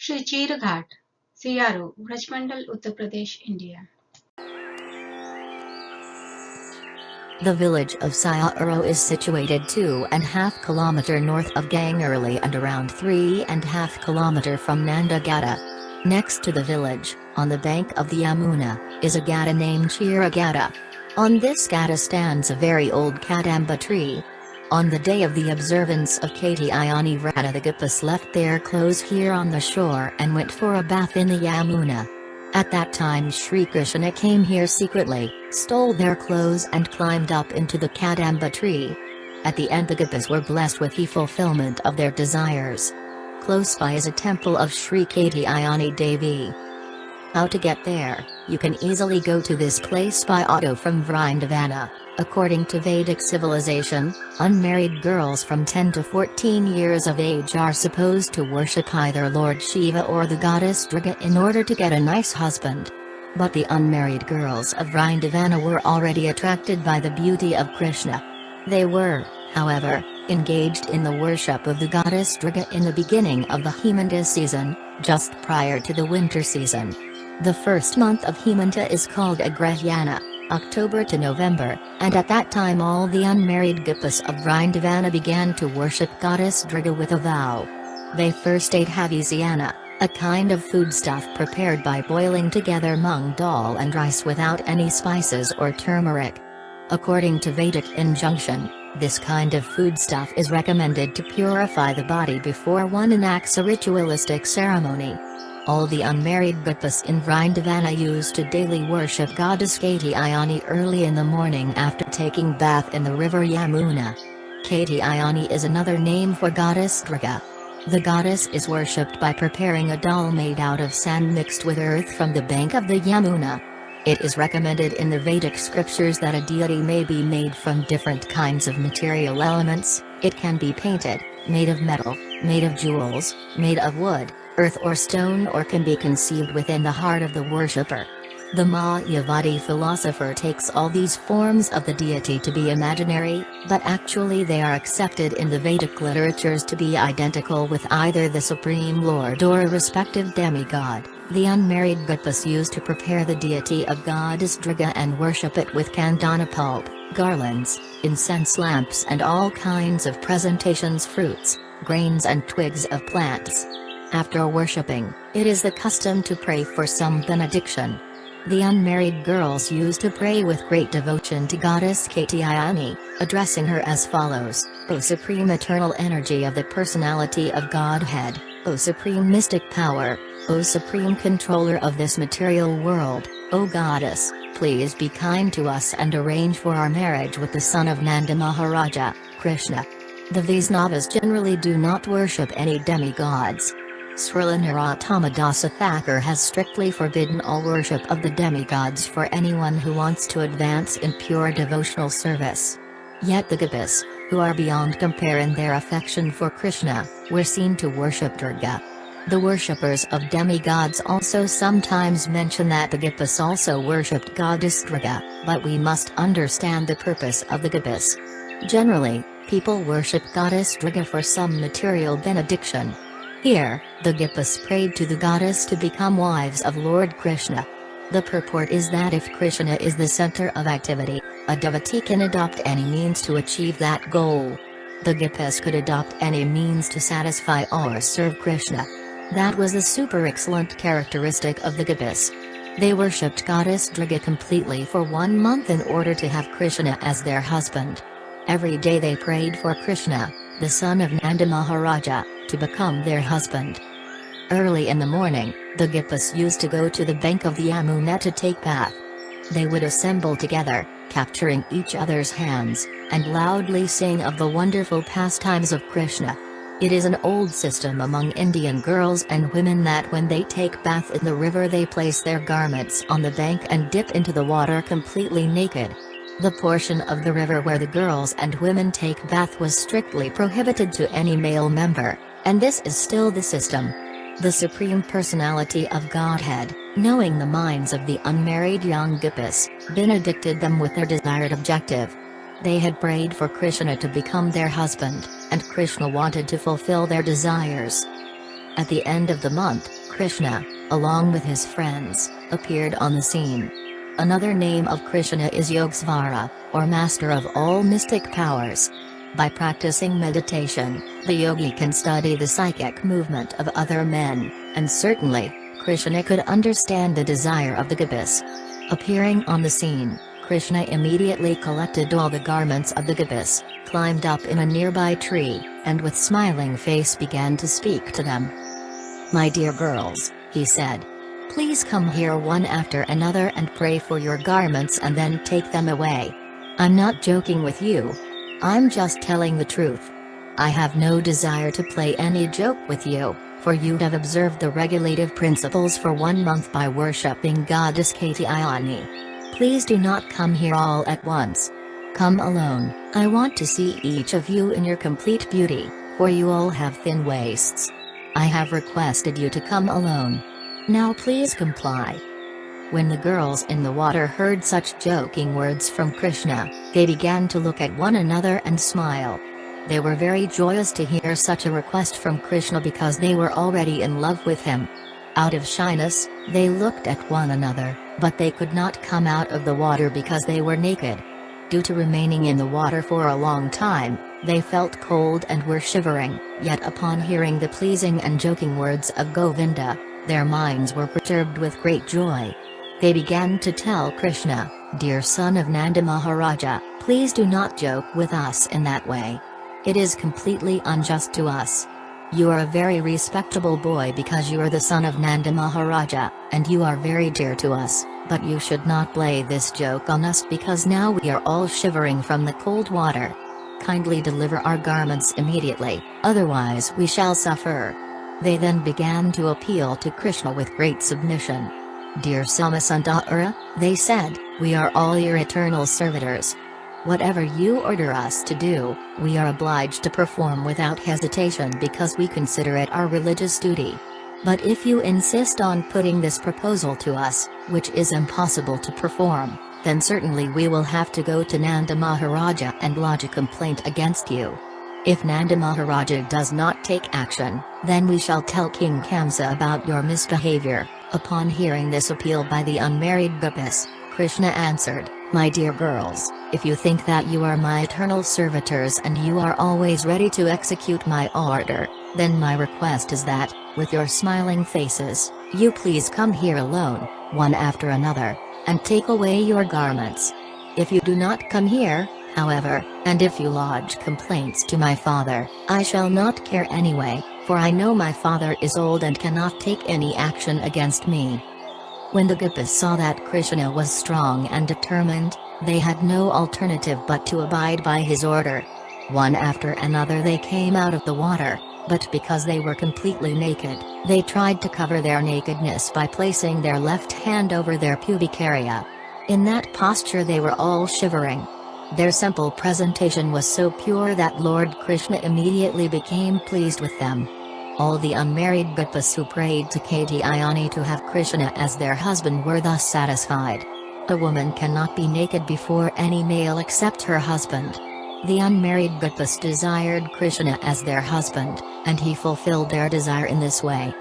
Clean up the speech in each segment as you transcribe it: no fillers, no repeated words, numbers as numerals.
Shri Chira Ghat, Siyaro, Mandal, Uttar Pradesh, India. The village of Siyaro is situated 2.5 km north of Gangerli and around 3.5 km from Ghata. Next to the village, on the bank of the Yamuna, is a Ghata named Chira Ghata. On this Ghata stands a very old Kadamba-tree. On the day of the observance of Vraja, the gopis left their clothes here on the shore and went for a bath in the Yamuna. At that time Sri Krishna came here secretly, stole their clothes and climbed up into the Kadamba-tree. At the end the gopis were blessed with the fulfillment of their desires. Close by is a temple of Sri Devi. How to get there? You can easily go to this place by auto from Vraja. According to Vedic civilization, unmarried girls from 10 to 14 years of age are supposed to worship either Lord Shiva or the goddess Durga in order to get a nice husband. But the unmarried girls of Vraja were already attracted by the beauty of Krishna. They were, however, engaged in the worship of the goddess Durga in the beginning of the Hemanta season, just prior to the winter season. The first month of Hemanta is called Agrahana, October to November, and at that time all the unmarried gopis of Vraja began to worship goddess Durga with a vow. They first ate havisyana, a kind of foodstuff prepared by boiling together mung dal and rice without any spices or turmeric. According to Vedic injunction, this kind of foodstuff is recommended to purify the body before one enacts a ritualistic ceremony. All the unmarried gopis in Vraja used to daily worship goddess Katyayani early in the morning after taking bath in the river Yamuna. Katyayani is another name for goddess Durga. The goddess is worshipped by preparing a dal made out of sand mixed with earth from the bank of the Yamuna. It is recommended in the Vedic scriptures that a deity may be made from different kinds of material elements. It can be painted, made of metal, made of jewels, made of wood, earth or stone, or can be conceived within the heart of the worshipper. The Mayavadi philosopher takes all these forms of the deity to be imaginary, but actually they are accepted in the Vedic literatures to be identical with either the Supreme Lord or a respective demigod. The unmarried gopis used to prepare the deity of goddess Durga and worship it with candana pulp, garlands, incense lamps and all kinds of presentations, fruits, grains and twigs of plants. After worshipping, it is the custom to pray for some benediction. The unmarried girls used to pray with great devotion to goddess Katyayani, addressing her as follows: O Supreme Eternal Energy of the Personality of Godhead, O Supreme Mystic Power, O Supreme Controller of this material world, O Goddess, please be kind to us and arrange for our marriage with the son of Nanda Maharaja, Krishna. The Vaisnavas generally do not worship any demigods. Srila Narottama Dasa Thakur has strictly forbidden all worship of the demigods for anyone who wants to advance in pure devotional service. Yet the gopis, who are beyond compare in their affection for Krishna, were seen to worship Durga. The worshippers of demigods also sometimes mention that the gopis also worshipped goddess Durga, but we must understand the purpose of the gopis. Generally, people worship goddess Durga for some material benediction. Here, the gopis prayed to the goddess to become wives of Lord Krishna. The purport is that if Krishna is the center of activity, a devotee can adopt any means to achieve that goal. The gopis could adopt any means to satisfy or serve Krishna. That was the super excellent characteristic of the gopis. They worshipped goddess Durga completely for 1 month in order to have Krishna as their husband. Every day they prayed for Krishna, the son of Nanda Maharaja, to become their husband. Early in the morning, the gopis used to go to the bank of the Yamuna to take bath. They would assemble together, capturing each other's hands, and loudly sing of the wonderful pastimes of Krishna. It is an old system among Indian girls and women that when they take bath in the river they place their garments on the bank and dip into the water completely naked. The portion of the river where the girls and women take bath was strictly prohibited to any male member, and this is still the system. The Supreme Personality of Godhead, knowing the minds of the unmarried young gopis, benedicted them with their desired objective. They had prayed for Krishna to become their husband, and Krishna wanted to fulfill their desires. At the end of the month, Krishna, along with his friends, appeared on the scene. Another name of Krishna is Yogsvara, or master of all mystic powers. By practicing meditation, the yogi can study the psychic movement of other men, and certainly, Krishna could understand the desire of the gopis. Appearing on the scene, Krishna immediately collected all the garments of the gopis, climbed up in a nearby tree, and with smiling face began to speak to them. "My dear girls," he said, "please come here one after another and pray for your garments and then take them away. I'm not joking with you. I'm just telling the truth. I have no desire to play any joke with you, for you have observed the regulative principles for 1 month by worshipping goddess Katyayani. Please do not come here all at once. Come alone. I want to see each of you in your complete beauty, for you all have thin waists. I have requested you to come alone. Now please comply." When the girls in the water heard such joking words from Krishna, they began to look at one another and smile. They were very joyous to hear such a request from Krishna because they were already in love with him. Out of shyness, they looked at one another, but they could not come out of the water because they were naked. Due to remaining in the water for a long time, they felt cold and were shivering, yet upon hearing the pleasing and joking words of Govinda, their minds were perturbed with great joy. They began to tell Krishna, "Dear son of Nanda Maharaja, please do not joke with us in that way. It is completely unjust to us. You are a very respectable boy because you are the son of Nanda Maharaja, and you are very dear to us, but you should not play this joke on us because now we are all shivering from the cold water. Kindly deliver our garments immediately, otherwise we shall suffer." They then began to appeal to Krishna with great submission. "Dear Samasundara," they said, "we are all your eternal servitors. Whatever you order us to do, we are obliged to perform without hesitation because we consider it our religious duty. But if you insist on putting this proposal to us, which is impossible to perform, then certainly we will have to go to Nanda Maharaja and lodge a complaint against you. If Nanda Maharaja does not take action, then we shall tell King Kamsa about your misbehavior." Upon hearing this appeal by the unmarried gopis, Krishna answered, "My dear girls, if you think that you are my eternal servitors and you are always ready to execute my order, then my request is that, with your smiling faces, you please come here alone, one after another, and take away your garments. If you do not come here, however, and if you lodge complaints to my father, I shall not care anyway, for I know my father is old and cannot take any action against me." When the gopis saw that Krishna was strong and determined, they had no alternative but to abide by his order. One after another they came out of the water, but because they were completely naked, they tried to cover their nakedness by placing their left hand over their pubic area. In that posture they were all shivering. Their simple presentation was so pure that Lord Krishna immediately became pleased with them. All the unmarried gopis who prayed to Katyayani to have Krishna as their husband were thus satisfied. A woman cannot be naked before any male except her husband. The unmarried gopis desired Krishna as their husband, and he fulfilled their desire in this way.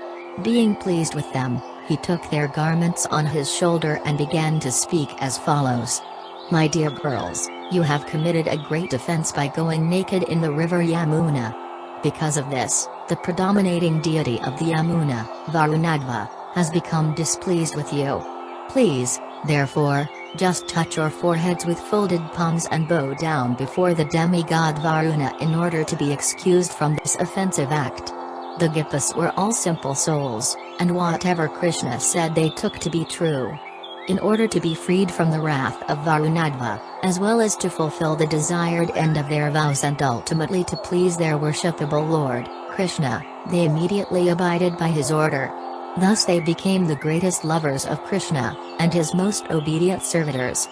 Being pleased with them, he took their garments on his shoulder and began to speak as follows. "My dear girls, you have committed a great offense by going naked in the river Yamuna. Because of this, the predominating deity of the Yamuna, Varunadva, has become displeased with you. Please, therefore, just touch your foreheads with folded palms and bow down before the demigod Varuna in order to be excused from this offensive act." The gopis were all simple souls, and whatever Krishna said they took to be true. In order to be freed from the wrath of Varunadva, as well as to fulfill the desired end of their vows and ultimately to please their worshipable Lord, Krishna, they immediately abided by his order. Thus they became the greatest lovers of Krishna, and his most obedient servitors.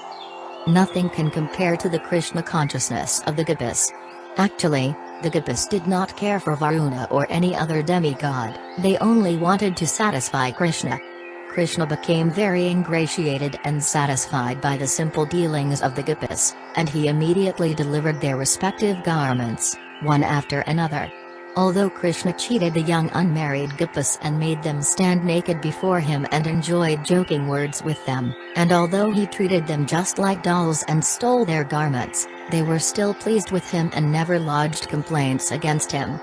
Nothing can compare to the Krishna consciousness of the gopis. Actually, the gopis did not care for Varuna or any other demigod, they only wanted to satisfy Krishna. Krishna became very ingratiated and satisfied by the simple dealings of the gopis, and he immediately delivered their respective garments, one after another. Although Krishna cheated the young unmarried gopis and made them stand naked before him and enjoyed joking words with them, and although he treated them just like dolls and stole their garments, they were still pleased with him and never lodged complaints against him.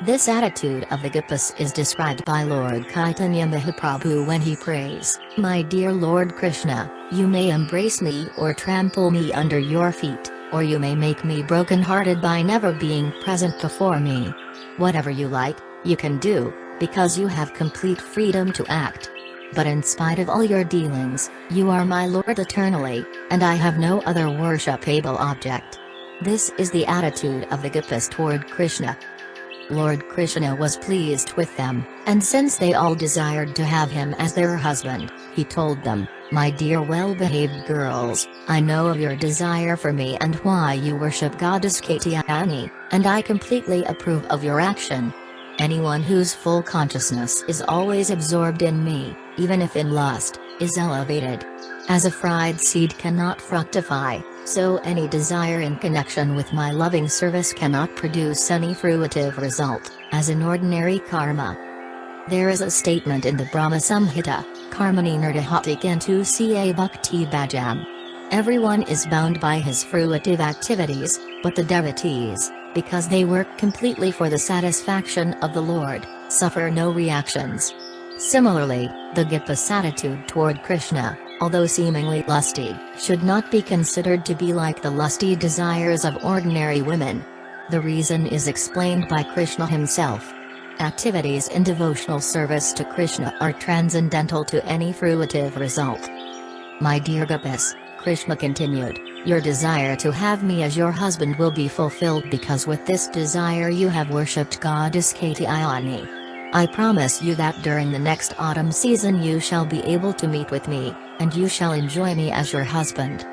This attitude of the gopis is described by Lord Chaitanya Mahaprabhu when he prays, "My dear Lord Krishna, you may embrace me or trample me under your feet, or you may make me broken-hearted by never being present before me. Whatever you like, you can do, because you have complete freedom to act. But in spite of all your dealings, you are my Lord eternally, and I have no other worshipable object." This is the attitude of the gopis toward Krishna. Lord Krishna was pleased with them, and since they all desired to have him as their husband, he told them, "My dear well-behaved girls, I know of your desire for me and why you worship goddess Katyayani, and I completely approve of your action. Anyone whose full consciousness is always absorbed in me, even if in lust, is elevated. As a fried seed cannot fructify, so any desire in connection with my loving service cannot produce any fruitive result, as in ordinary karma." There is a statement in the Brahma Samhita, Karmani Nirdahati Kintu Ca Bhakti Bhajam. Everyone is bound by his fruitive activities, but the devotees, because they work completely for the satisfaction of the Lord, suffer no reactions. Similarly, the gopis' attitude toward Krishna, although seemingly lusty, should not be considered to be like the lusty desires of ordinary women. The reason is explained by Krishna himself. Activities in devotional service to Krishna are transcendental to any fruitive result. "My dear gopis," Krishna continued, "your desire to have me as your husband will be fulfilled because with this desire you have worshipped goddess Katyayani. I promise you that during the next autumn season you shall be able to meet with me, and you shall enjoy me as your husband."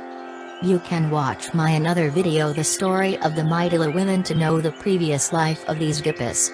You can watch my another video, The Story of the Maithila Women, to know the previous life of these gopis.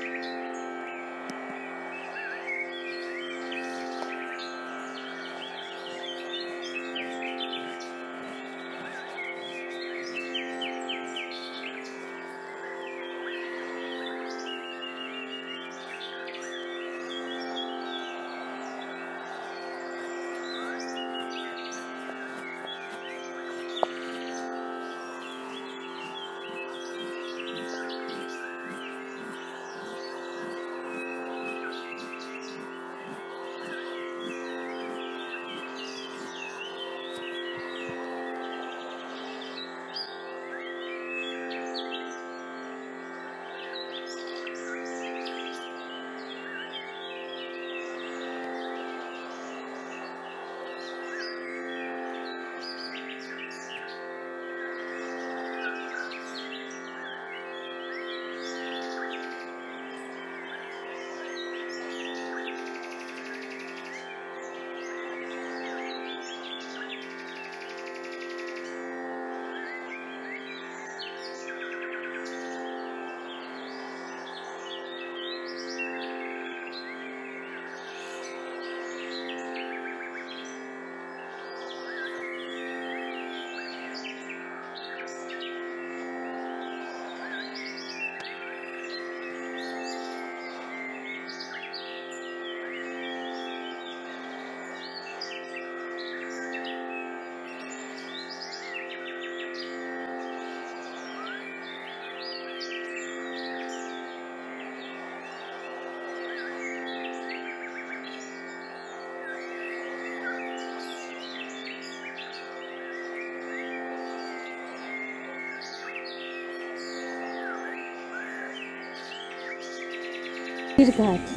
घाट,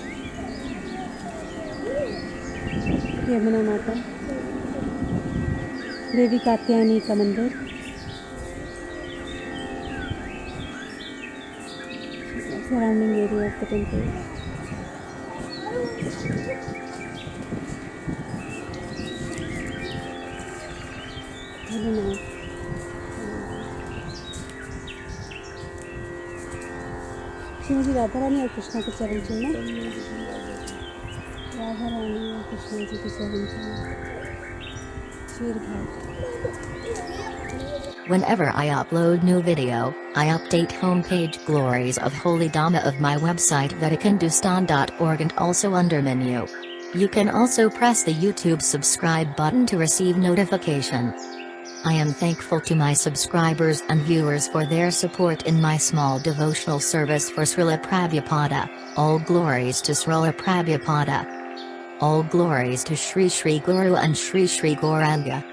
यमुना माता, देवी कात्यायनी का मंदिर, surrounding area of the temple. Shrimati Radha Rani और कृष्णा के चरण चिन्ह, राधा रानी और कृष्णा जी के चरण चिन्ह, Shir Ghat. Whenever I upload new video, I update homepage glories of Holy Dhamma of my website vaticandustan.org and also under menu. You can also press the YouTube subscribe button to receive notification. I am thankful to my subscribers and viewers for their support in my small devotional service for Srila Prabhupada. All glories to Srila Prabhupada. All glories to Sri Sri Guru and Sri Sri Gauranga.